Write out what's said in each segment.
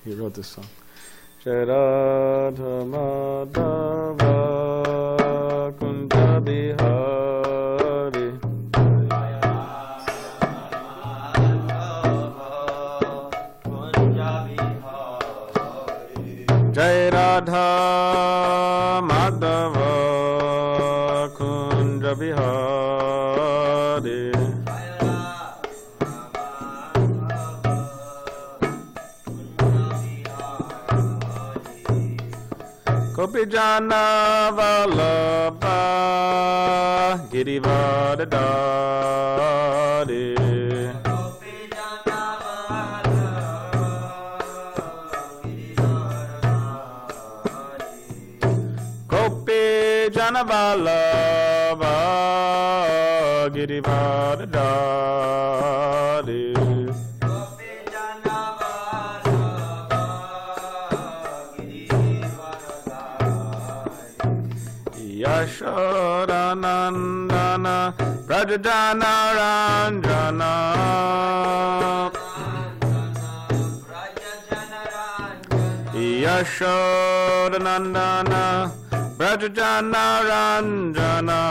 he wrote this song. Jai Radha Madhava Kunja Bihari. Jai Radha Madhava Kunja Bihari. Gopijana Vallabha Girivardhari. Gopijana Vallabha Girivardhari. Yashodanandana Rajajana Ranjana. Yashodanandana Rajajana Ranjana.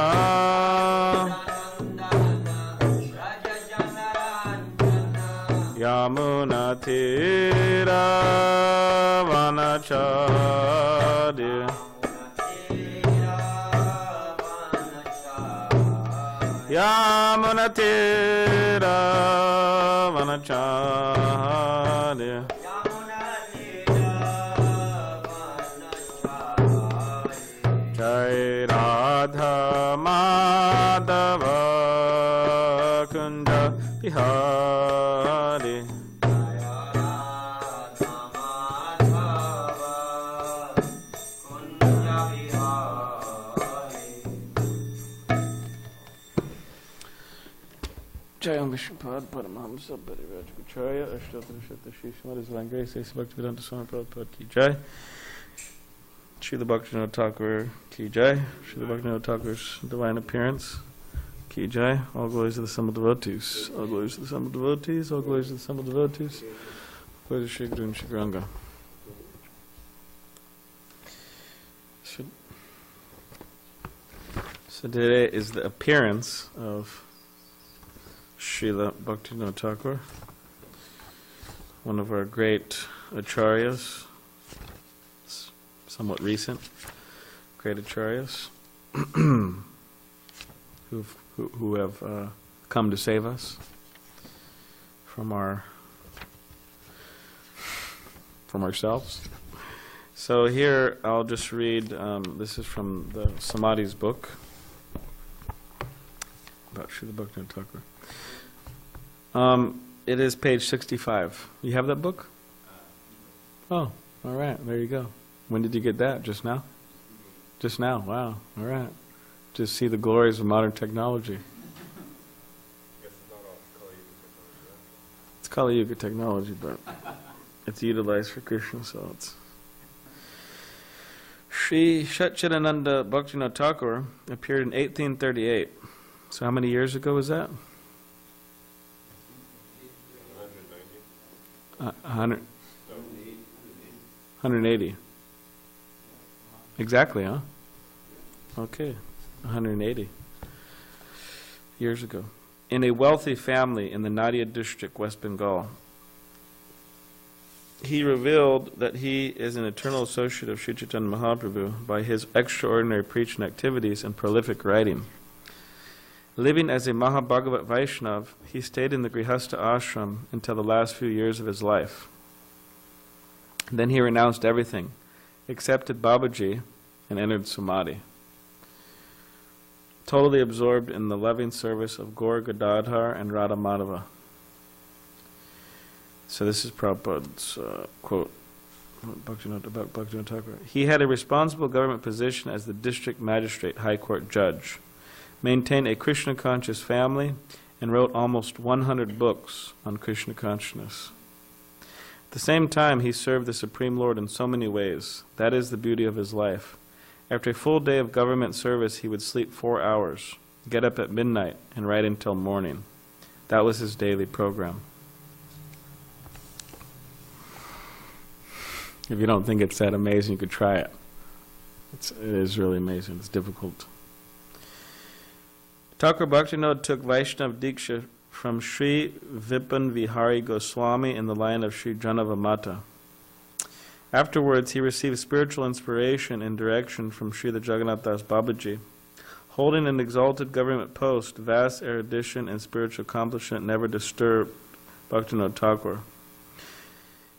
Yamuna Tira Vanachadi. Yamuna Tira Vanachadi. Jai Radha Madhava Kunja Bihari. Jayam Vishnupad Paramahamsa Parivajagacharya Ashtatharashata Shri Srimad Divine Grace A.C. Bhaktivedanta Swami Prabhupada Ki Jai. Srila Bhaktivinoda Thakur Ki Jai. Srila Bhaktivinoda Thakur's Divine Appearance Ki Jai. All glories to the Summa Devotees. All glories to the Summa Devotees. All glories to the Summa Devotees. Glories to Shri Guru and Shri Guranga. So today is the appearance of Srila Bhaktivinoda Thakur, one of our great acharyas, somewhat recent great acharyas, who have come to save us from ourselves. So here I'll just read. This is from the Samadhi's book about Srila Bhaktivinoda Thakur. It is page 65. You have that book? Oh, all right. There you go. When did you get that? Just now? Just now. Wow. All right. Just see the glories of modern technology. It's Kali Yuga technology, but it's utilized for Krishna, so it's... Sri Satchidananda Bhaktivinoda Thakur appeared in 1838. So how many years ago was that? 180. Exactly, huh? Okay, 180 years ago. In a wealthy family in the Nadia district, West Bengal. He revealed that he is an eternal associate of Sri Chaitanya Mahaprabhu by his extraordinary preaching activities and prolific writing. Living as a Mahabhagavat Vaishnav, he stayed in the Grihastha ashram until the last few years of his life. Then he renounced everything, accepted Babaji, and entered Samadhi. Totally absorbed in the loving service of Gaur Gadadhar and Radha Madhava. So this is Prabhupada's quote about Bhaktivinoda Thakur. He had a responsible government position as the district magistrate, high court judge, maintained a Krishna-conscious family, and wrote almost 100 books on Krishna consciousness. At the same time, he served the Supreme Lord in so many ways. That is the beauty of his life. After a full day of government service, he would sleep 4 hours, get up at midnight, and write until morning. That was his daily program. If you don't think it's that amazing, you could try it. It is really amazing. It's difficult. Thakur Bhaktivinoda took Vaishnav Diksha from Sri Vipan Vihari Goswami in the line of Sri Janava Mata. Afterwards, he received spiritual inspiration and direction from Srila Jagannath Das Babaji. Holding an exalted government post, vast erudition and spiritual accomplishment never disturbed Bhaktivinoda Thakur.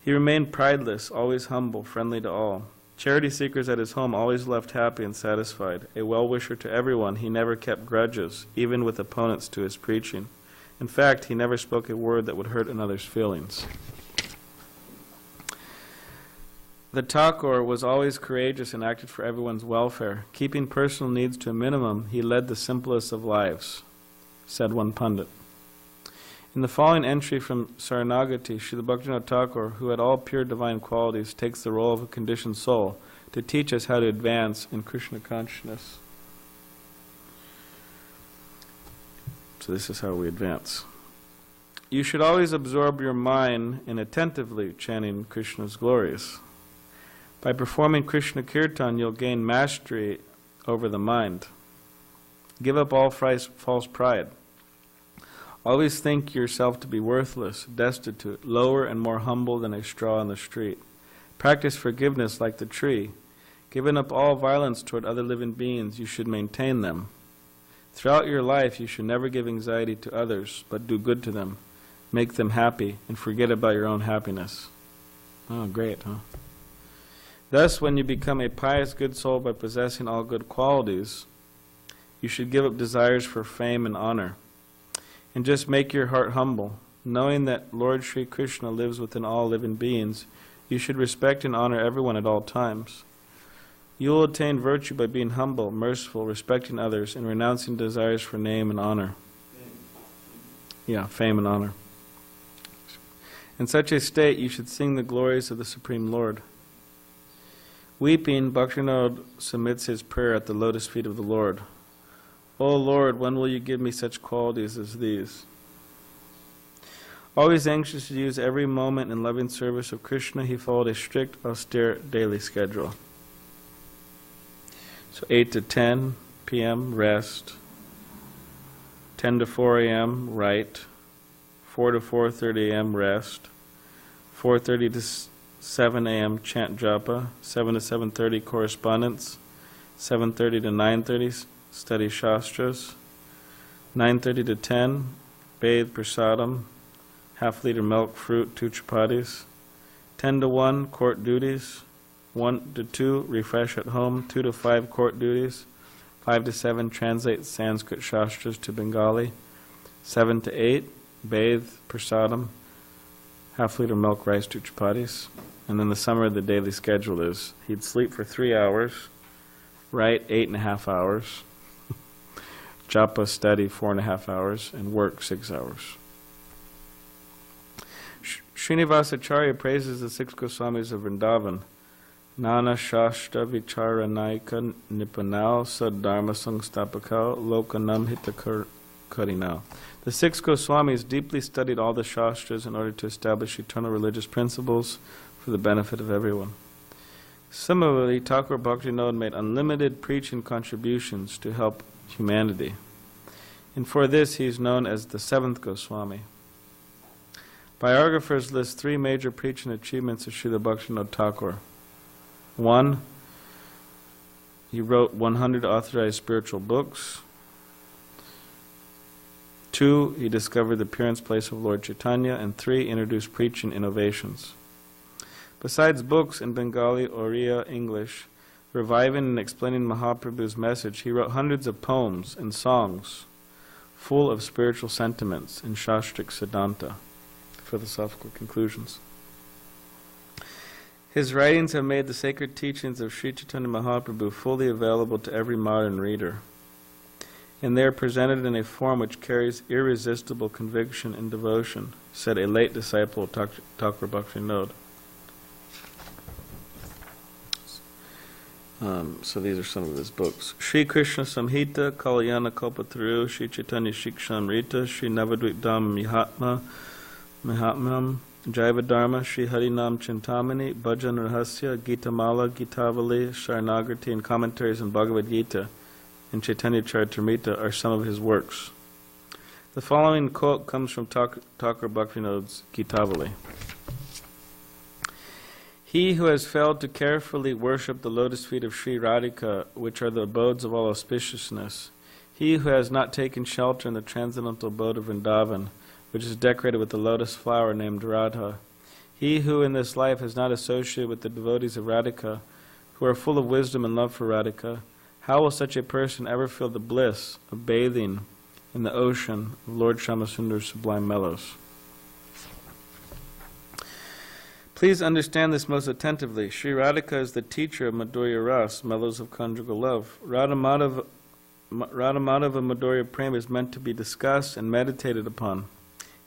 He remained prideless, always humble, friendly to all. Charity seekers at his home always left happy and satisfied. A well-wisher to everyone, he never kept grudges, even with opponents to his preaching. In fact, he never spoke a word that would hurt another's feelings. The Thakur was always courageous and acted for everyone's welfare. Keeping personal needs to a minimum, he led the simplest of lives, said one pundit. In the following entry from Saranagati, Srila Bhaktivinoda Thakur, who had all pure divine qualities, takes the role of a conditioned soul to teach us how to advance in Krishna consciousness. So this is how we advance. You should always absorb your mind in attentively chanting Krishna's glories. By performing Krishna Kirtan, you'll gain mastery over the mind. Give up all false pride. Always think yourself to be worthless, destitute, lower and more humble than a straw in the street. Practice forgiveness like the tree. Giving up all violence toward other living beings, you should maintain them. Throughout your life, you should never give anxiety to others, but do good to them. Make them happy, and forget about your own happiness. Oh, great, huh? Thus, when you become a pious good soul by possessing all good qualities, you should give up desires for fame and honor. And just make your heart humble. Knowing that Lord Sri Krishna lives within all living beings, you should respect and honor everyone at all times. You will attain virtue by being humble, merciful, respecting others, and renouncing desires for name and honor. Yeah, fame and honor. In such a state, you should sing the glories of the Supreme Lord. Weeping, Bhaktivinoda submits his prayer at the lotus feet of the Lord. O Lord, when will you give me such qualities as these? Always anxious to use every moment in loving service of Krishna, he followed a strict, austere daily schedule. So 8 to 10 p.m., rest. 10 to 4 a.m., write. 4 to 4:30 a.m., rest. 4:30 to 7 a.m., chant japa. 7 to 7:30, correspondence. 7:30 to 9:30, study shastras. 9:30 to 10, bathe prasadam, half-liter milk, fruit, 2 chapatis. 10 to 1, court duties. 1 to 2, refresh at home. 2 to 5, court duties. 5 to 7, translate Sanskrit shastras to Bengali. 7 to 8, bathe, prasadam, half-liter milk, rice, 2 chapatis. And then the summary of the daily schedule is he'd sleep for 3 hours, write 8.5 hours, japa study 4.5 hours, and work 6 hours. Srinivasacharya praises the 6 Goswamis of Vrindavan. Nana Shastra Vicharanaika Nipanao Sadharma Sangstapakao Lokanam Hitakarino. The 6 Goswamis deeply studied all the Shastras in order to establish eternal religious principles for the benefit of everyone. Similarly, Thakur Bhaktivinoda made unlimited preaching contributions to help humanity. And for this he is known as the 7th Goswami. Biographers list 3 major preaching achievements of Srila Bhaktivinoda Thakur. 1, he wrote 100 authorized spiritual books. 2, he discovered the appearance place of Lord Chaitanya. And 3, introduced preaching innovations. Besides books in Bengali, Oriya, English, reviving and explaining Mahaprabhu's message, he wrote hundreds of poems and songs full of spiritual sentiments and Shastric Siddhanta, philosophical conclusions. His writings have made the sacred teachings of Sri Chaitanya Mahaprabhu fully available to every modern reader, and they are presented in a form which carries irresistible conviction and devotion, said a late disciple of Thakur Bhaktivinoda. So these are some of his books. Sri Krishna Samhita, Kalyana Kalpataru, Sri Chaitanya Shikshamrita, Sri Navadvip Dham Mihatmam, Jaiva Dharma, Shri Harinam Chintamani, Bhajan Rahasya, Gita Mala, Gitavali, Sharanagrati, and commentaries on Bhagavad Gita and Chaitanya Charitamrita are some of his works. The following quote comes from Thakur Bhaktivinoda's Gitavali. He who has failed to carefully worship the lotus feet of Sri Radhika, which are the abodes of all auspiciousness, he who has not taken shelter in the transcendental abode of Vrindavan, which is decorated with the lotus flower named Radha, he who in this life has not associated with the devotees of Radhika, who are full of wisdom and love for Radhika, how will such a person ever feel the bliss of bathing in the ocean of Lord Shamasundar's sublime mellows? Please understand this most attentively. Sri Radhika is the teacher of Madhurya Ras, mellows of conjugal love. Radha Madhava Madhurya Prem is meant to be discussed and meditated upon.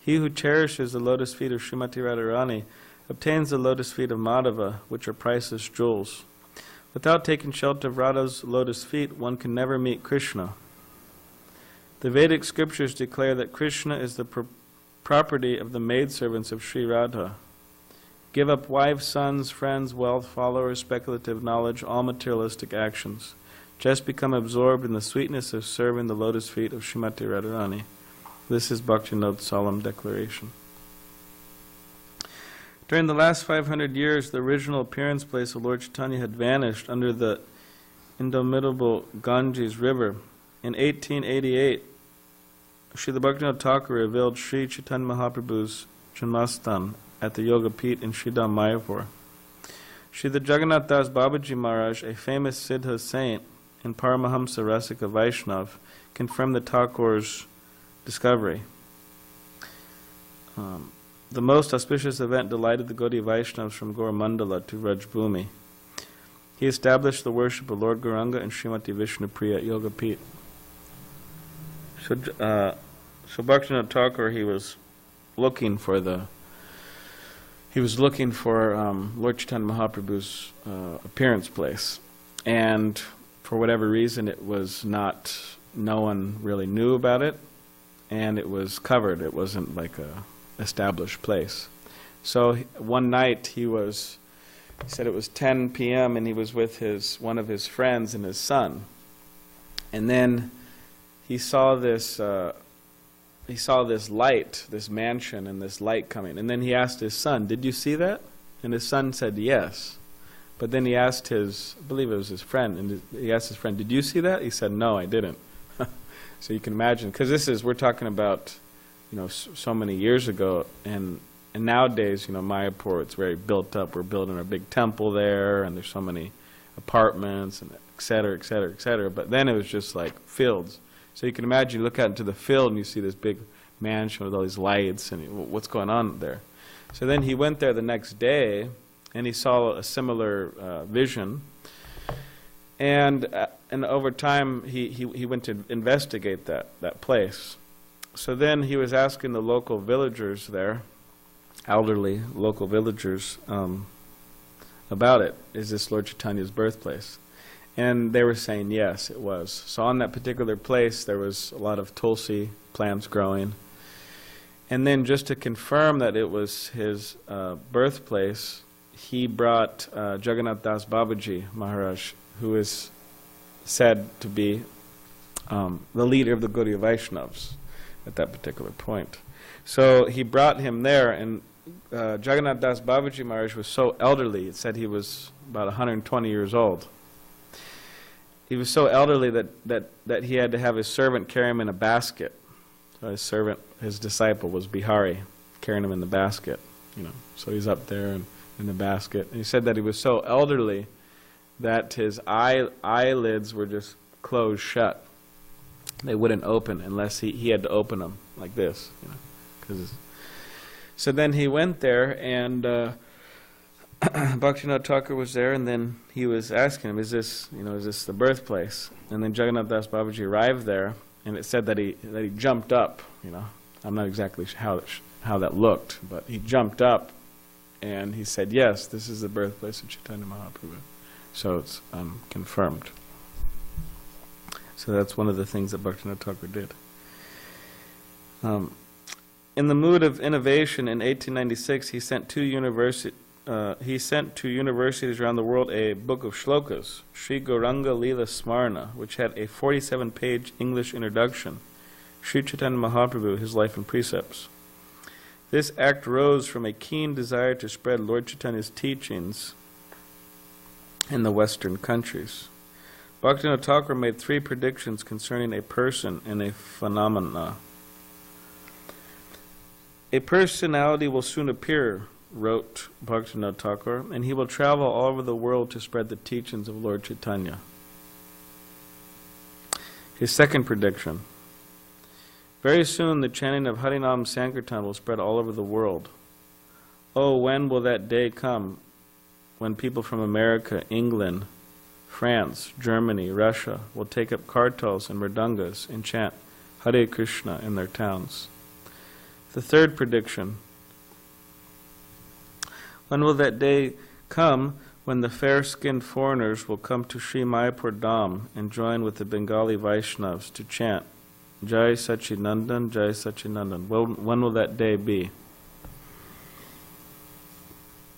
He who cherishes the lotus feet of Srimati Radharani obtains the lotus feet of Madhava, which are priceless jewels. Without taking shelter of Radha's lotus feet, one can never meet Krishna. The Vedic scriptures declare that Krishna is the property of the maidservants of Sri Radha. Give up wives, sons, friends, wealth, followers, speculative knowledge, all materialistic actions. Just become absorbed in the sweetness of serving the lotus feet of Srimati Radharani. This is Bhaktivinoda's solemn declaration. During the last 500 years, the original appearance place of Lord Chaitanya had vanished under the indomitable Ganges River. In 1888, Srila Bhaktivinoda Thakur revealed Sri Chaitanya Mahaprabhu's Janmastan at the Yoga Pit in Sridham Mayapur. Srila Jagannath Das Babaji Maharaj, a famous Siddha saint and Paramahamsa Rasika Vaishnav, confirmed the Thakur's discovery. The most auspicious event delighted the Gaudiya Vaishnavas from Gaura-mandala to Rajbhumi. He established the worship of Lord Gauranga and Srimati Vishnupriya at Yoga Pit. So Bhaktivinoda Thakur, he was looking for Lord Chaitanya Mahaprabhu's appearance place, and for whatever reason it was not, no one really knew about it, and it was covered. It wasn't like a established place. So one night he said it was 10 p.m. and he was with one of his friends and his son, and then he saw this light, this mansion, and this light coming. And then he asked his son, "Did you see that?" And his son said, "Yes." But then he asked I believe it was his friend, and he asked his friend, "Did you see that?" He said, "No, I didn't." So you can imagine, because we're talking about, so many years ago, and nowadays, Mayapur, it's very built up. We're building a big temple there, and there's so many apartments, and et cetera, et cetera, et cetera. But then it was just like fields. So you can imagine, you look out into the field and you see this big mansion with all these lights, and what's going on there? So then he went there the next day, and he saw a similar vision. And over time, he went to investigate that place. So then he was asking the local villagers there, elderly local villagers, about it. Is this Lord Chaitanya's birthplace? And they were saying yes, it was. So on that particular place, there was a lot of tulsi plants growing. And then just to confirm that it was his birthplace, he brought Jagannath Das Babaji Maharaj, who is said to be the leader of the Gaudiya Vaishnavas at that particular point. So he brought him there, and Jagannath Das Babaji Maharaj was so elderly, it said he was about 120 years old. He was so elderly that he had to have his servant carry him in a basket. So his disciple was Bihari, carrying him in the basket. So he's up there and in the basket. And he said that he was so elderly that his eyelids were just closed shut. They wouldn't open unless he had to open them like this. So then he went there, and Bhaktivinoda Thakur was there, and then he was asking him, is this the birthplace? And then Jagannath Das Babaji arrived there, and it said that he jumped up. I'm not exactly sure how that looked, but he jumped up, and he said, yes, this is the birthplace of Chaitanya Mahaprabhu. So it's confirmed. So that's one of the things that Bhaktivinoda Thakur did. In the mood of innovation, in 1896, he sent to universities around the world a book of shlokas, Sri Gauranga Leela Smarna, which had a 47-page English introduction, Sri Chaitanya Mahaprabhu, his life and precepts. This act rose from a keen desire to spread Lord Chaitanya's teachings in the Western countries. Bhaktivinoda Thakur made 3 predictions concerning a person and a phenomena. A personality will soon appear, wrote Bhaktivinoda Thakur, and he will travel all over the world to spread the teachings of Lord Chaitanya. His second prediction: very soon the chanting of Harinam Sankirtan will spread all over the world. Oh, when will that day come when people from America, England, France, Germany, Russia will take up kartals and mridangas and chant Hare Krishna in their towns? The third prediction: when will that day come when the fair-skinned foreigners will come to Sri Mayapur Dham and join with the Bengali Vaishnavas to chant Jai Sachinandan, Jai Sachinandan? When will that day be?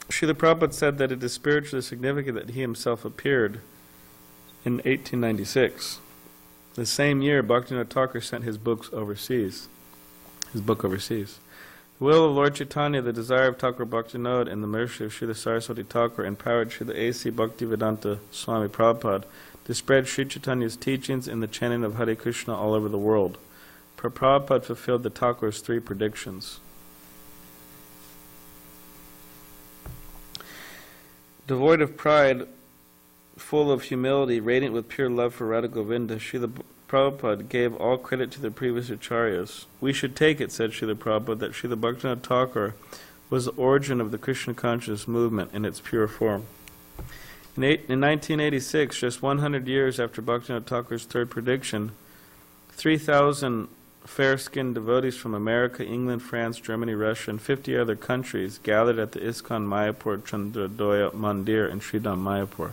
Srila Prabhupada said that it is spiritually significant that he himself appeared in 1896. The same year, Bhaktivinoda Thakur sent his book overseas. The will of Lord Chaitanya, the desire of Thakur Bhaktivinoda, and the mercy of Srila Saraswati Thakur empowered Srila A.C. Bhaktivedanta Swami Prabhupada to spread Sri Chaitanya's teachings in the chanting of Hare Krishna all over the world. Prabhupada fulfilled the Thakur's 3 predictions. Devoid of pride, full of humility, radiant with pure love for Radha Govinda, Srila Prabhupada gave all credit to the previous acharyas. We should take it, said Srila Prabhupada, that Srila Bhaktivinoda Thakur was the origin of the Krishna consciousness movement in its pure form. In 1986, just 100 years after Bhaktivinoda Thakur's 3rd prediction, 3,000 fair-skinned devotees from America, England, France, Germany, Russia, and 50 other countries gathered at the ISKCON Mayapur Chandradoya Mandir in Sridham, Mayapur.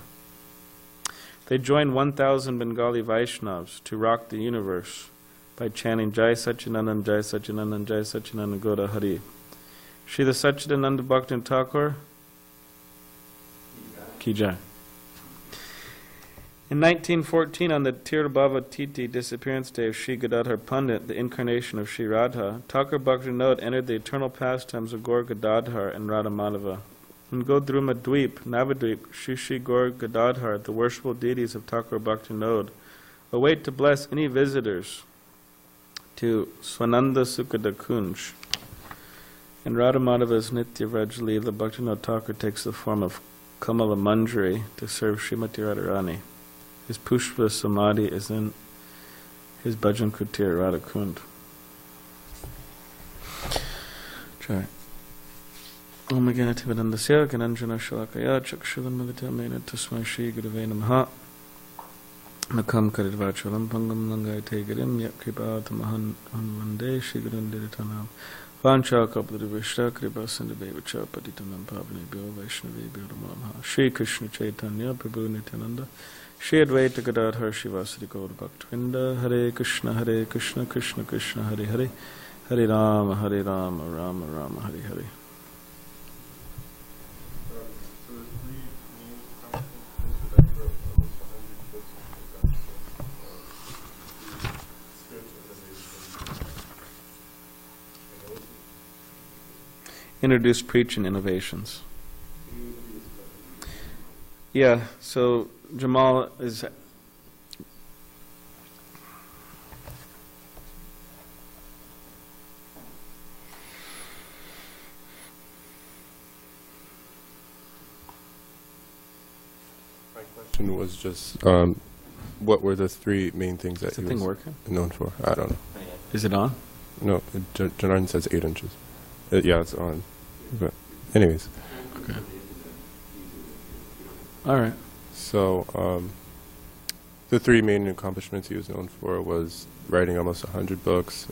They joined 1,000 Bengali Vaishnavas to rock the universe by chanting Jai Sachinandan, Jai Sachinandan, Jai Sachinandan Goda Hari. Srila Sachidananda Bhaktivinoda Thakur Ki Jai. In 1914, on the Tirubhava Titi disappearance day of Sri Gadadhar Pandit, the incarnation of Sri Radha, Thakur Bhaktivinoda entered the eternal pastimes of Gaur Gadadhar and Radha Madhava. In Godruma Dweep, Navadweep, Shri Gaur Gadadhar, the worshipful deities of Thakur Bhaktivinoda, await to bless any visitors to Swananda Sukhada Kunj. In Radha Madhava's Nitya Vraj Leela, Bhaktivinoda Thakur takes the form of Kamala Manjari to serve Srimati Radharani. His Pushpa Samadhi is in his Bhajan Kutir Radha Kund. Try. Om Ganati Vedandasya Gananjana Shalakaya Chakshulan Mavita Mena Tasmai Shri Gurave Namaha Nakam Karidvachalam Pangam Nangai Tegarim Yak Kripa Tamahan Vande Shri Gurandiritanam Vancha Kapadi Vishta Kripa Sandabhevacha Patitanam Pavani Bhyo Vaishnavi Bhyo Ramamha Shri Krishna Chaitanya Prabhu Nityananda Shri Advaita Gadadhar Shivasari Gaur Bhaktivinoda Hare Krishna Krishna Krishna Hare Hare Hare Rama Rama Rama Hare Hare. Introduce preaching innovations. Yeah, so Jamal is my question was just what were the 3 main things that is the he thing was working? known for? I don't know. Is it on? No, Janardan says 8 inches. Yeah, it's on. But anyways. Okay. All right. So the 3 main accomplishments he was known for was writing almost 100 books,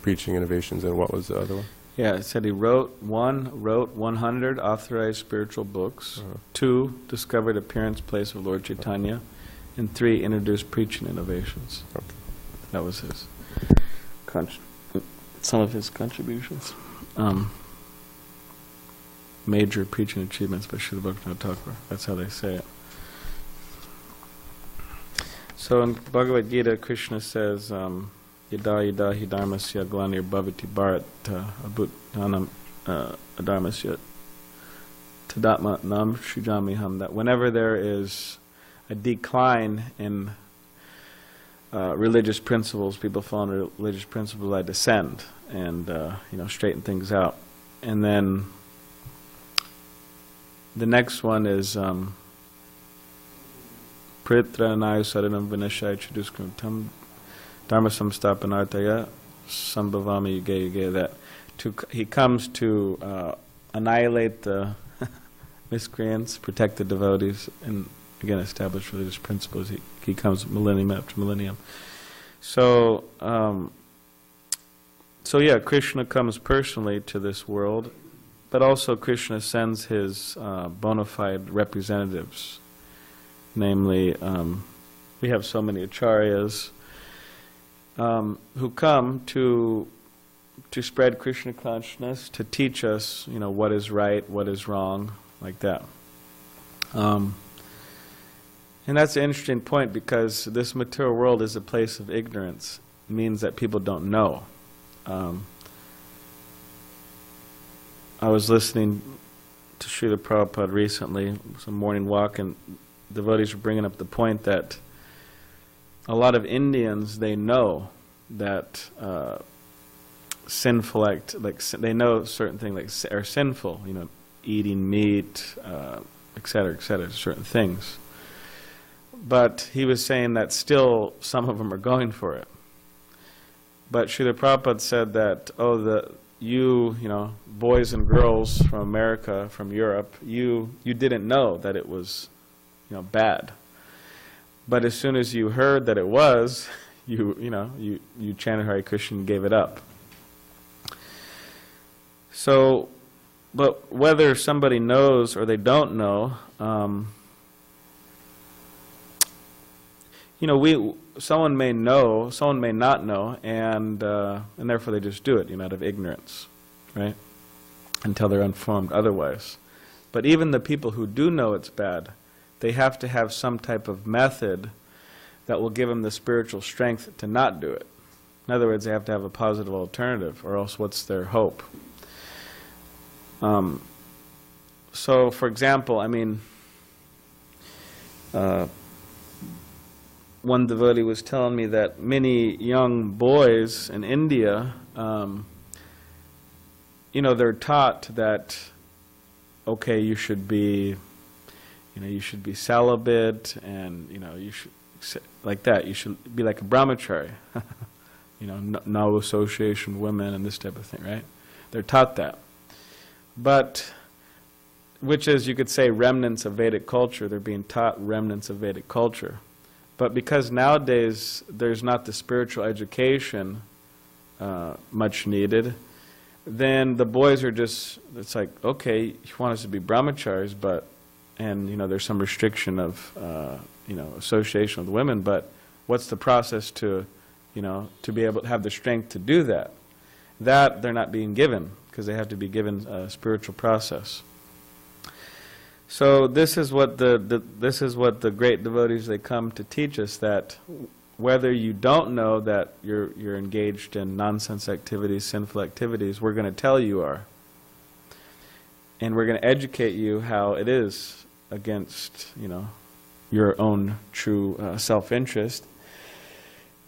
preaching innovations, and what was the other one? Yeah, it said he wrote 100 authorized spiritual books, 2 discovered appearance place of Lord Chaitanya, and 3 introduced preaching innovations. Okay. That was his some of his contributions. Major preaching achievements by Srila Bhaktivinoda Thakur. That's how they say it. So in Bhagavad Gita, Krishna says, Yada yada hi dharmasya glanir bhavati bharat abhutanam adharmasya tadatma nam shrijamiham, that whenever there is a decline in religious principles, people fall under religious principles, I descend and straighten things out. And then the next one is Pritranaya saranam vinashaya chaduskram tam dharma samstapanartaya sambhavami yuge yuge, that he comes to annihilate the miscreants, protect the devotees, and again establish religious principles. He comes millennium after millennium. So yeah, Krishna comes personally to this world, but also Krishna sends his bona fide representatives. Namely, we have so many acharyas who come to spread Krishna consciousness, to teach us, what is right, what is wrong, like that. And that's an interesting point, because this material world is a place of ignorance. It means that people don't know. I was listening to Srila Prabhupada recently, some morning walk, and devotees were bringing up the point that a lot of Indians, they know that sinful they know certain things are sinful, eating meat, etc., certain things. But he was saying that still some of them are going for it. But Srila Prabhupada said that, boys and girls from America, from Europe, you didn't know that it was, bad. But as soon as you heard that it was, you chanted Hare Krishna and gave it up. So, but whether somebody knows or they don't know, someone may know, someone may not know, and therefore they just do it, out of ignorance, right? Until they're informed otherwise. But even the people who do know it's bad, they have to have some type of method that will give them the spiritual strength to not do it. In other words, they have to have a positive alternative, or else what's their hope? So, for example, one devotee was telling me that many young boys in India, they're taught that, okay, you should be celibate, and you should, like that, you should be like a brahmachari, no association with women and this type of thing, right? They're taught that. But, which is, you could say, remnants of Vedic culture. They're being taught remnants of Vedic culture. But because nowadays there's not the spiritual education much needed, then the boys are just, it's like, okay, you want us to be brahmacharis, and there's some restriction of association with women, but what's the process to be able to have the strength to do that? That they're not being given, because they have to be given a spiritual process. So this is what the great devotees, they come to teach us, that whether you don't know that you're engaged in nonsense activities, sinful activities, we're going to tell you are. And we're going to educate you how it is against, your own true self-interest.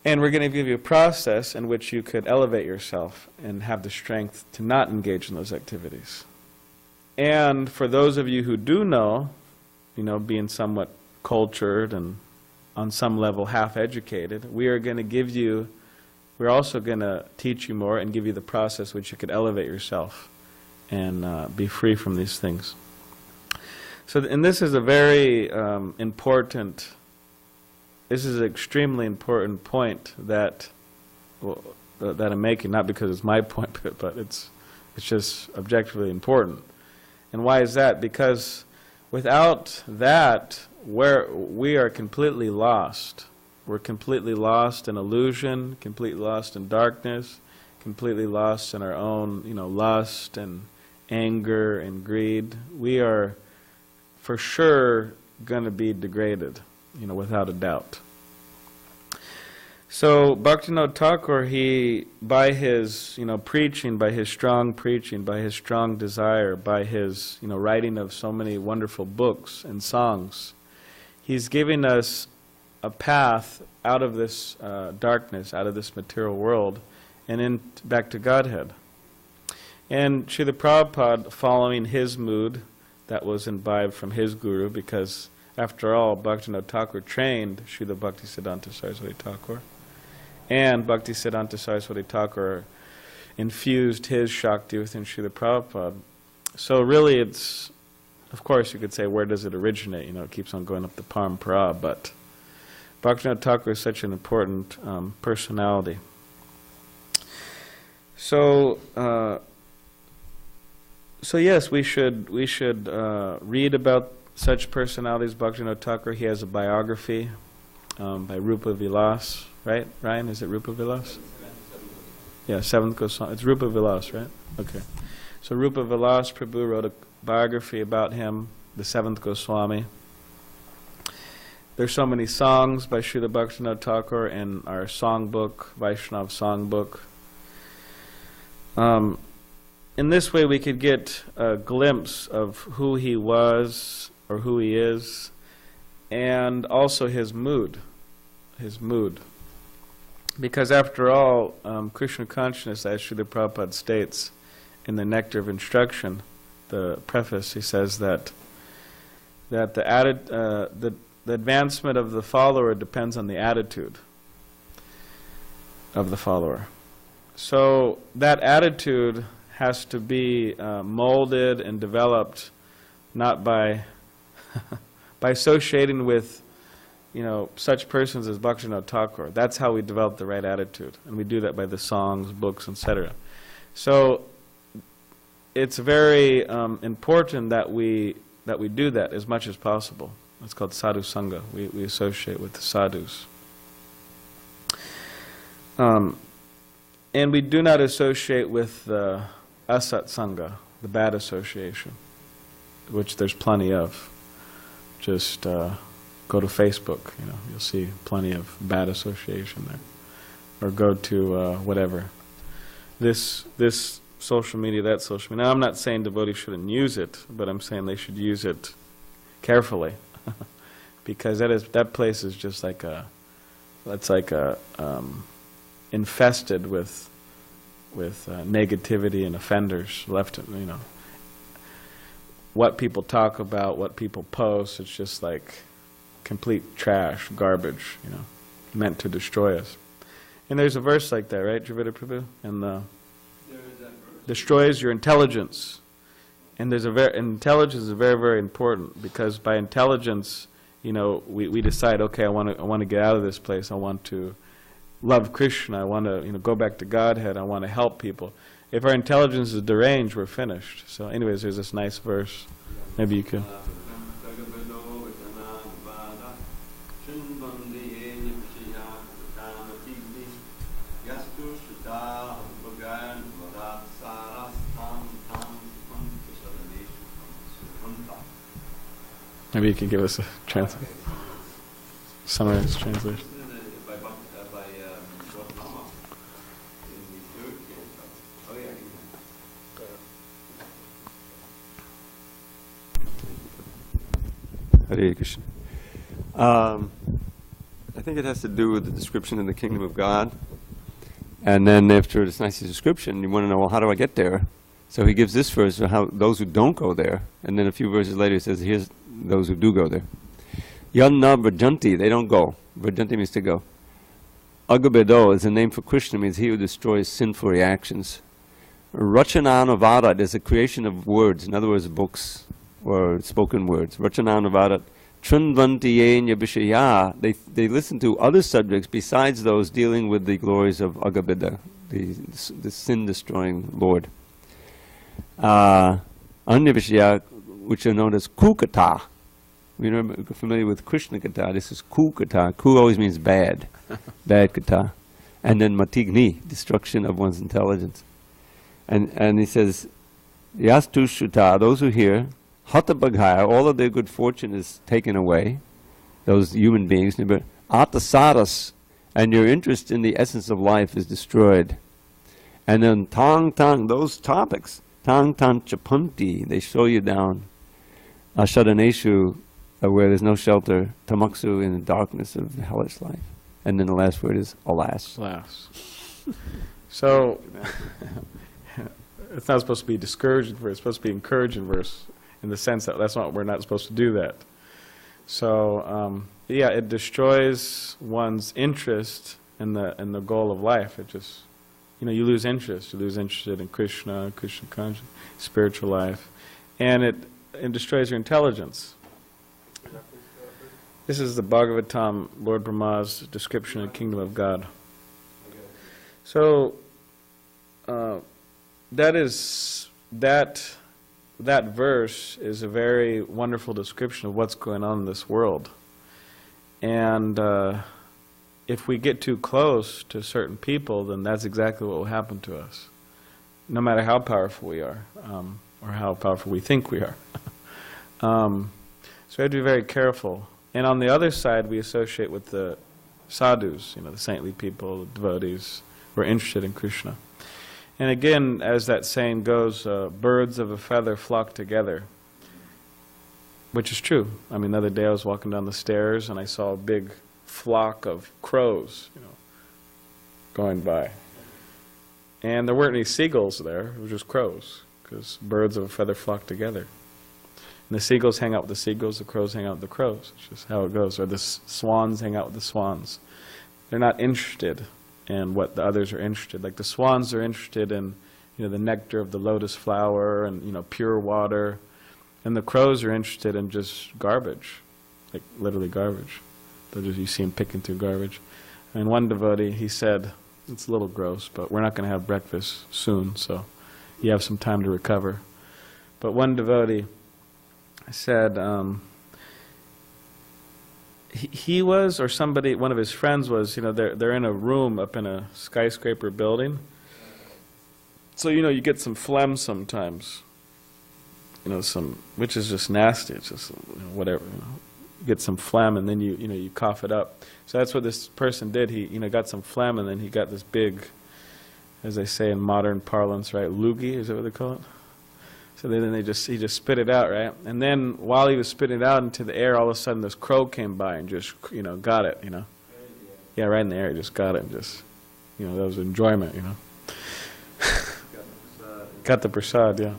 And we're going to give you a process in which you could elevate yourself and have the strength to not engage in those activities. And for those of you who do know, being somewhat cultured and on some level half-educated, we're also going to teach you more and give you the process which you could elevate yourself and be free from these things. So, and this is a very important, this is an extremely important point that I'm making, not because it's my point, but it's just objectively important. And why is that? Because without that, we are completely lost. We're completely lost in illusion, completely lost in darkness, completely lost in our own, lust and anger and greed, we are for sure going to be degraded, without a doubt. So Bhaktivinoda Thakur, he, by his, preaching, by his strong preaching, by his strong desire, by his, writing of so many wonderful books and songs, he's giving us a path out of this darkness, out of this material world, and back to Godhead. And Srila Prabhupada, following his mood that was imbibed from his guru, because after all, Bhaktivinoda Thakur trained Srila Bhaktisiddhanta Saraswati Thakur, and Bhaktisiddhanta Saraswati Thakur infused his Shakti within Srila Prabhupada. So really it's, of course you could say, where does it originate? It keeps on going up the parampara, but Bhaktivinoda Thakur is such an important personality. So yes, we should read about such personalities. Bhaktivinoda Thakur, he has a biography by Rupa Vilas, right? Ryan, is it Rupa Vilas? Yeah, seventh Goswami. It's Rupa Vilas, right? Okay. So Rupa Vilas Prabhu wrote a biography about him, the seventh Goswami. There's so many songs by Srila Bhaktivinoda Thakur in our songbook, Vaishnava songbook. In this way we could get a glimpse of who he was or who he is, and also his mood. Because after all, Krishna consciousness, as Srila Prabhupada states in the Nectar of Instruction, the preface, he says that the advancement of the follower depends on the attitude of the follower. So that attitude has to be molded and developed not by by associating with such persons as Bhaktivinoda Thakur. That's how we develop the right attitude, and we do that by the songs, books, etc. So it's very important that we do that as much as possible. It's called sadhu sangha. We associate with the sadhus. And we do not associate with the asat sangha, the bad association, which there's plenty of. Just go to Facebook, you'll see plenty of bad association there. Or go to whatever. This social media, that social media. Now I'm not saying devotees shouldn't use it, but I'm saying they should use it carefully. Because that place is just like infested with negativity and offenders left, what people talk about, what people post, it's just like complete trash, garbage, meant to destroy us. And there's a verse like that, right, Dravida Prabhu? And destroys your intelligence. And intelligence is very, very important, because by intelligence, we decide, okay, I want to get out of this place. I want to love Krishna. I want to, go back to Godhead. I want to help people. If our intelligence is deranged, we're finished. So, anyways, there's this nice verse. Maybe you could. Maybe you could give us a summarized translation. Hare Krishna. I think it has to do with the description of the kingdom of God. And then after this nice description, you want to know, well, how do I get there? So he gives this verse for how those who don't go there. And then a few verses later he says, here's those who do go there. Yanna Vrajanti, they don't go. Vrajanti means to go. Agabedo is a name for Krishna, means he who destroys sinful reactions. Rachananavadat is a creation of words, in other words, books or spoken words. Rachananavadat. Trunvantiyenya Vishaya, they listen to other subjects besides those dealing with the glories of Agabida, the sin-destroying Lord. Anya Vishaya, which are known as Kukata. We're familiar with Krishna Kata. This is Kukata. Ku always means bad. Bad Kata. And then matigni, destruction of one's intelligence. And he says, yastu shuta, those who hear, hata bhagaya, all of their good fortune is taken away, those human beings, atasaras, and your interest in the essence of life is destroyed. And then tang tang, those topics, tang tang chapunti, they slow you down. Ashadaneshu, where there's no shelter, tamaksu, in the darkness of the hellish life. And then the last word is alas. Alas. So, it's not supposed to be discouraging verse, it's supposed to be encouraging verse, in the sense that we're not supposed to do that. So, yeah, it destroys one's interest in the goal of life. It just, you lose interest. You lose interest in Krishna, Krishna consciousness, spiritual life, and it destroys your intelligence. This is the Bhagavatam, Lord Brahma's description of the kingdom of God. So, that verse is a very wonderful description of what's going on in this world. And if we get too close to certain people, then that's exactly what will happen to us, no matter how powerful we are, or how powerful we think we are. So we have to be very careful. And on the other side, we associate with the sadhus, the saintly people, the devotees who are interested in Krishna. And again, as that saying goes, birds of a feather flock together, which is true. I mean, the other day I was walking down the stairs and I saw a big flock of crows, going by. And there weren't any seagulls there, it was just crows, because birds of a feather flock together. And the seagulls hang out with the seagulls, the crows hang out with the crows. It's just how it goes. Or the swans hang out with the swans. They're not interested in what the others are interested. Like the swans are interested in, the nectar of the lotus flower and, pure water. And the crows are interested in just garbage, like literally garbage. You see them picking through garbage. And one devotee, he said, it's a little gross, but we're not going to have breakfast soon, so you have some time to recover. But one devotee said he was, or somebody, one of his friends was, they're in a room up in a skyscraper building. So, you get some phlegm sometimes, which is just nasty. It's just, whatever, You get some phlegm and then you cough it up. So that's what this person did. He, got some phlegm and then he got this big, as they say in modern parlance, right, loogie, is that what they call it? So then he just spit it out, right? And then while he was spitting it out into the air, all of a sudden this crow came by and just, got it, Yeah, right in the air, he just got it and just, that was enjoyment, Got the prasad, yeah.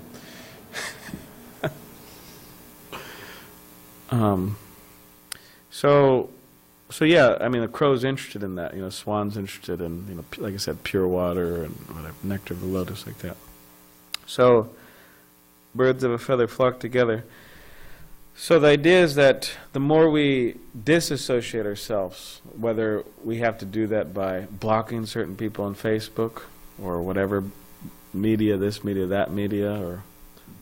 So yeah, I mean, the crow's interested in that, swan's interested in, like I said, pure water and whatever, nectar of the lotus, like that. So, birds of a feather flock together. So the idea is that the more we disassociate ourselves, whether we have to do that by blocking certain people on Facebook or whatever media, this media, that media,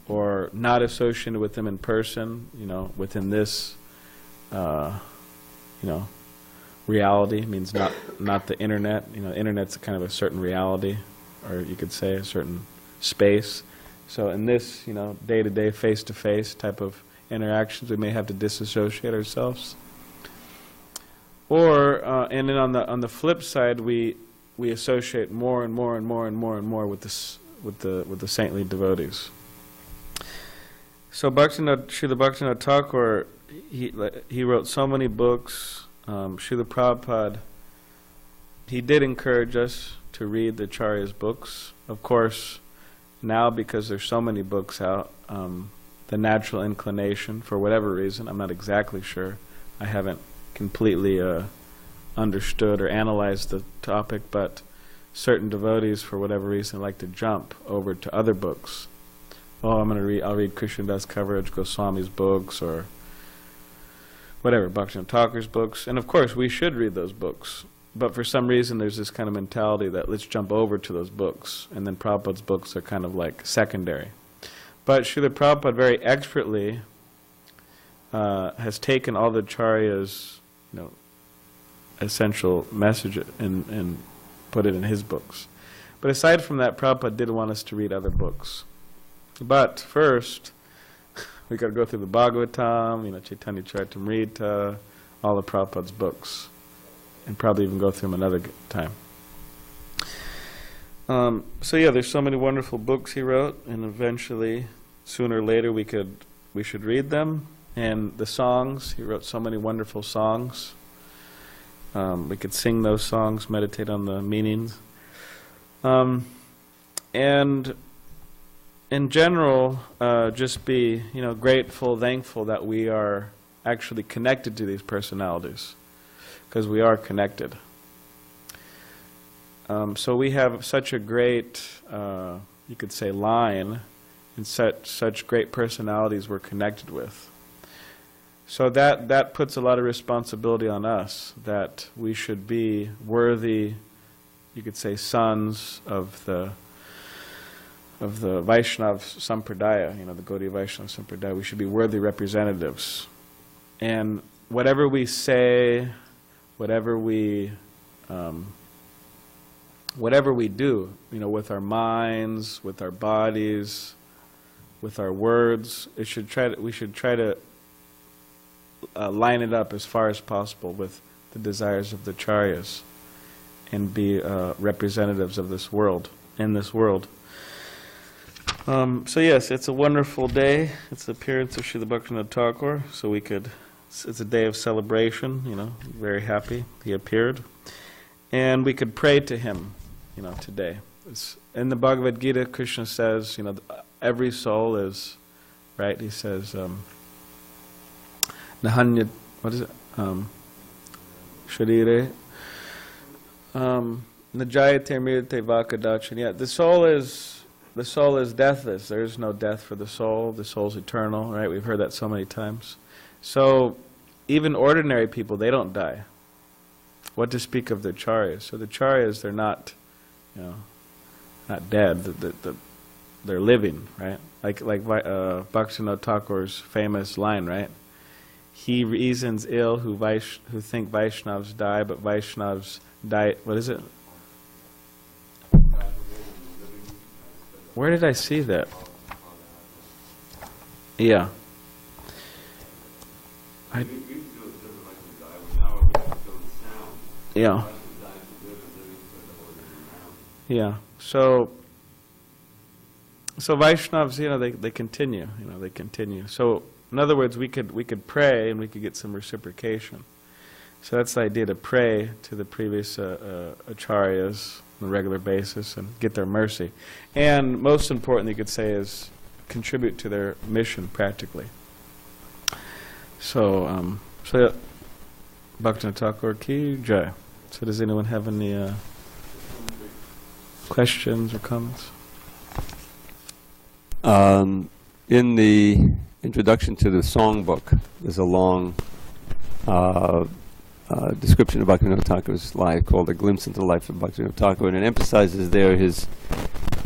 or not associated with them in person, within this, reality, means not the internet. Internet's kind of a certain reality, or you could say a certain space. So in this, day-to-day, face-to-face type of interactions, we may have to disassociate ourselves. Or, and then on the flip side, we associate more and more and more and more and more with the saintly devotees. So Srila Bhaktivinoda Thakur, he wrote so many books. Srila Prabhupada, he did encourage us to read the Acharya's books. Of course, now because there's so many books out, the natural inclination, for whatever reason, I'm not exactly sure, I haven't completely understood or analyzed the topic, but certain devotees, for whatever reason, like to jump over to other books. I'll read Krishnadas Kaviraj Goswami's books, or whatever, Bhaktivinoda Thakur's books. And of course, we should read those books. But for some reason, there's this kind of mentality that let's jump over to those books, and then Prabhupada's books are kind of like secondary. But Srila Prabhupada very expertly has taken all the Acharya's, essential message and put it in his books. But aside from that, Prabhupada did want us to read other books. But first, we got to go through the Bhagavatam, Chaitanya Charitamrita, all of Prabhupada's books, and probably even go through them another time. So yeah, there's so many wonderful books he wrote, and eventually, sooner or later, we should read them. And the songs, he wrote so many wonderful songs. We could sing those songs, meditate on the meanings. And in general, just be, grateful, thankful that we are actually connected to these personalities, because we are connected. So we have such a great, you could say, line, and such great personalities we're connected with. So that puts a lot of responsibility on us, that we should be worthy, you could say, sons of the Vaishnava Sampradaya, the Gaudiya Vaishnava Sampradaya. We should be worthy representatives. And whatever we say, whatever we do, with our minds, with our bodies, with our words, we should try to line it up as far as possible with the desires of the Acharyas, and be representatives of this world, in this world. So yes, it's a wonderful day. It's the appearance of Srila Bhaktivinoda Thakur, so it's a day of celebration, very happy he appeared. And we could pray to him, today. In the Bhagavad Gita, Krishna says, every soul is, right, he says, Nahanya, what is it? Sharire. Najayate mrite vakadachan. Yeah, the soul is deathless. There is no death for the soul. The soul's eternal, right? We've heard that so many times. So even ordinary people, they don't die. What to speak of the Acharyas? So the Acharyas, they're not, not dead. They're living, right? Like Bhaktivinoda Thakur's famous line, right? He reasons ill who think Vaishnavas die, but Vaishnavas die. What is it? Where did I see that? Yeah. Yeah. Yeah. So Vaishnavas, they continue. They continue. So in other words, we could pray and we could get some reciprocation. So that's the idea, to pray to the previous acharyas on a regular basis and get their mercy. And most important, you could say, is contribute to their mission practically. So, yeah, Bhaktivinoda Thakur ki jai. So does anyone have any questions or comments? In the introduction to the songbook, there's a long description of Bhaktivinoda Thakur's life called A Glimpse into the Life of Bhaktivinoda Thakur, and it emphasizes there his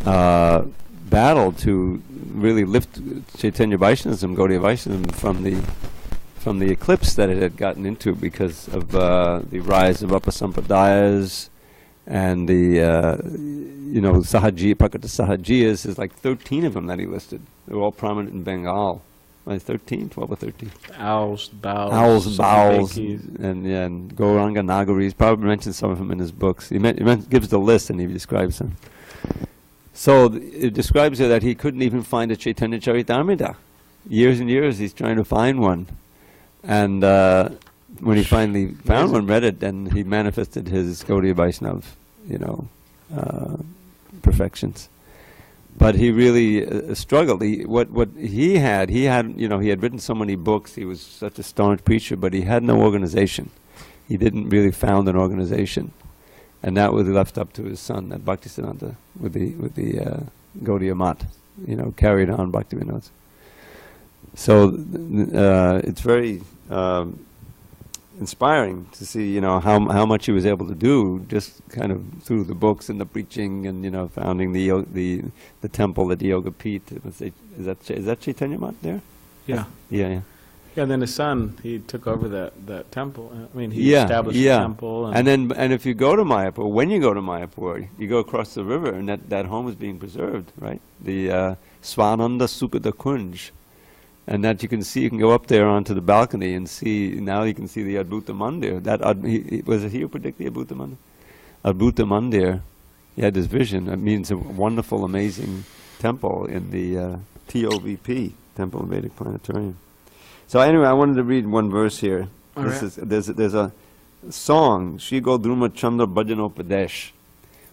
battle to really lift Chaitanya Vaishnavism, Gaudiya Vaishnavism, from the eclipse that it had gotten into because of the rise of upper sampradayas and the Prakata Sahajiyas. There's like 13 of them that he listed. They were all prominent in Bengal. 13, 12 or 13. Owls, bowls, and Gauranga Nagaris. Prabhupada mentions some of them in his books. He gives the list and he describes them. So it describes there that he couldn't even find a Chaitanya Charitamrita. Years and years he's trying to find one. And when he finally found one, read it, then he manifested his Gaudiya Vaishnava, perfections. But he really struggled. What he had, he had written so many books. He was such a staunch preacher, but he had no organization. He didn't really found an organization, and that was left up to his son, that Bhaktisiddhanta, with the Gaudiya Mat, carried on Bhaktivinoda. So it's very inspiring to see, how much he was able to do just kind of through the books and the preaching and, founding the temple at the Yoga Pit. Is that Chaitanya Mat there? Yeah. Yeah. Yeah, and then his son, he took over that temple. I mean, he established the temple. And if you go to Mayapur, when you go to Mayapur, you go across the river, and that home is being preserved, right? The Swananda Sukada Kunj. And that you can see, you can go up there onto the balcony and see, now you can see the Adbhuta Mandir. Was it he who predicted the Adbhuta Mandir? Adbhuta Mandir, he had this vision. It means a wonderful, amazing temple in the TOVP, Temple of Vedic Planetarium. So anyway, I wanted to read one verse here. There's a song, Shri Godruma Chandra Bhajanopadesh,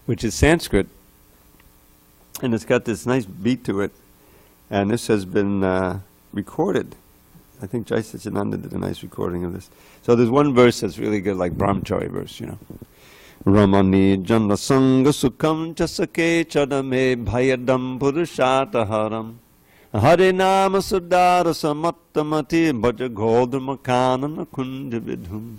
which is Sanskrit, and it's got this nice beat to it. And this has been recorded. I think Jai Satchidananda did a nice recording of this. So there's one verse that's really good, like Brahmachari verse, you know. Ramani Janda Sangha Sukham Chasake Chadame Bhayadam Purushataharam Hare Nama Sudara Samattamati Bhaja Godrmakanana Kunjavidhum.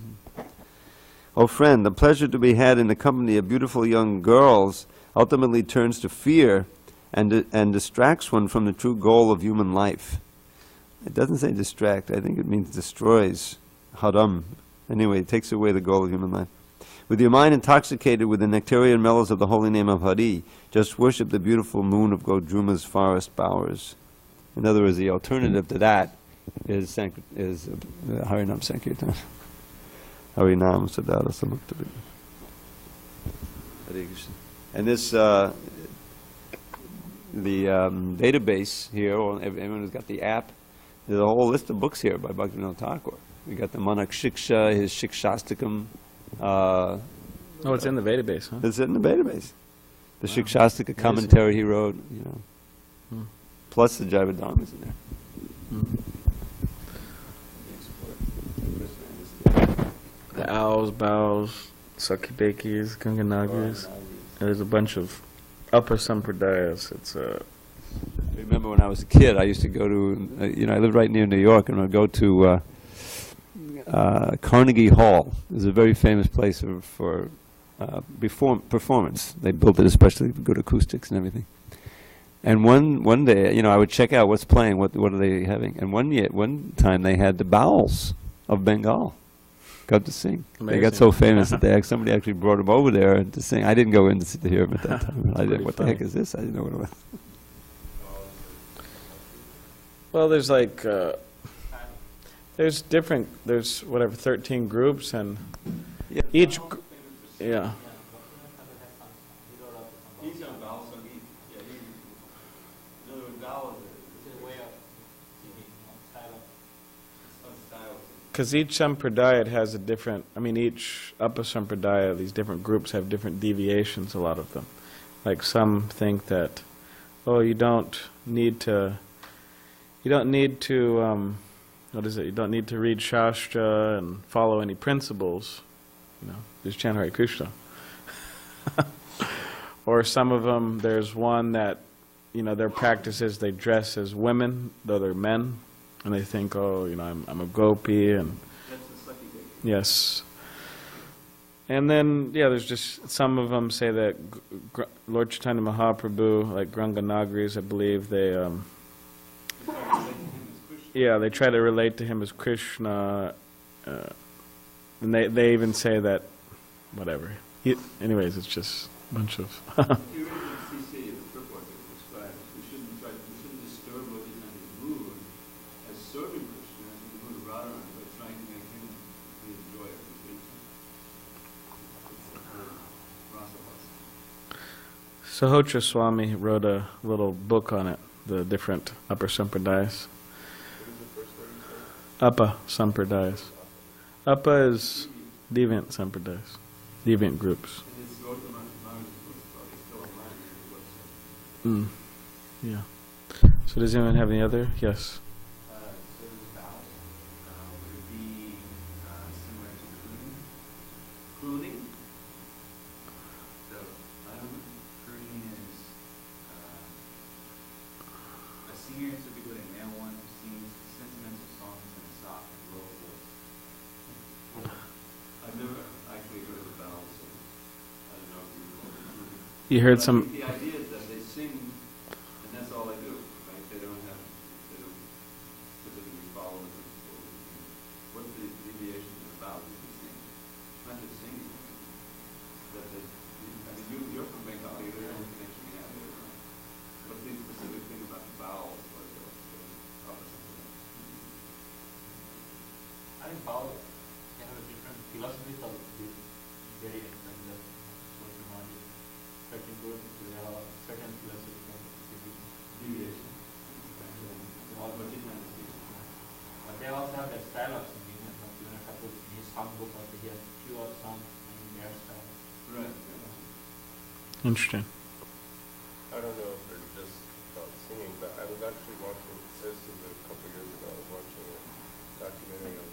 Oh friend, the pleasure to be had in the company of beautiful young girls ultimately turns to fear and distracts one from the true goal of human life. It doesn't say distract, I think it means destroys. Haram. Anyway, it takes away the goal of human life. With your mind intoxicated with the nectarian mellows of the holy name of Hari, just worship the beautiful moon of Godruma's forest bowers. In other words, the alternative to that is Harinam Sankirtan. Harinam Sadara Samukta. And this, the database here, or everyone who's got the app, there's a whole list of books here by Bhaktivinoda Thakur. We got the Manak Shiksha, his Shikshastakam. It's in the database, huh? It's in the database. The Shikshastika commentary he wrote, you know. Plus the Jivadharmas in there. The owls, bows, Sakibekis, Ganganagis. There's a bunch of upper Sampradayas. It's I remember when I was a kid, I used to go to, I lived right near New York, and I'd go to Carnegie Hall. It's a very famous place for performance. They built it especially for good acoustics and everything. And one day, I would check out what's playing, what are they having. And one time they had the Bowls of Bengal come to sing. Amazing. They got so famous that somebody actually brought them over there to sing. I didn't go in to hear them at that time. I didn't, what the heck is this? I didn't know what it was. Well, there's like, there's 13 groups, and each, yeah. Because each Sampradaya has a different, each Upper Sampradaya, these different groups have different deviations, a lot of them. Like some think that, you don't need to you don't need to read Shastra and follow any principles, just chant Hare Krishna. Or some of them, there's one that, their practice is they dress as women, though they're men, and they think, I'm a gopi, and yes. And then, there's just, some of them say that Lord Chaitanya Mahaprabhu, like Ranganagaris, I believe, they they try to relate to him as Krishna, and they even say that, whatever. Anyways, it's just a bunch of... Sahotra Swami wrote a little book on it, the different upper sampradayas. Upper sampradayas. Upper is deviant sampradayas, deviant groups. Yeah. So does anyone have any other? Yes. You heard some... The idea is that they sing, and that's all they do, right? They don't typically follow the kind of singing. That they, I mean, you're from Bengali, you're the only connection we have here. What's the specific thing about the vowels? What the opposite of that? I think vowels can have a different philosophical variant, like the social magic, certain groups, they have a certain philosophical deviation. What you kind of see? But they also have their style of singing, and even a couple of his songbook also, he has few of songs in their style. Right. Interesting. I don't know if they're just about singing, but I was actually watching, this was a couple of years ago, I was watching a documentary of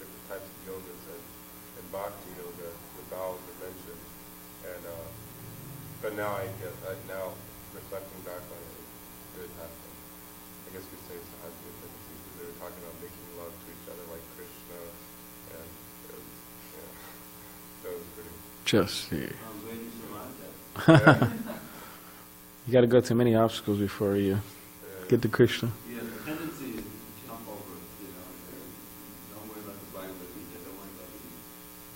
different types of yogas, and in bhakti yoga, the vowels are mentioned, and but now now reflecting back on it, it did happen. I guess we say it's a happy tendency, because they were talking about making love to each other like Krishna, and it was, yeah, that was pretty. Just here. I'm glad you survived that. Yeah. You got to go through many obstacles before you get to Krishna. Yeah, the tendency is to jump over it, you know. Don't worry about the Bhagavad Gita, don't worry about the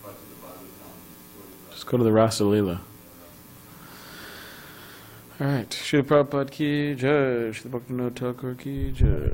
parts of the Bhagavatam. Worry about Just go to the Rasa Leela. All right. Srila Prabhupada ki jai. Srila Bhaktivinoda Thakur ki jai.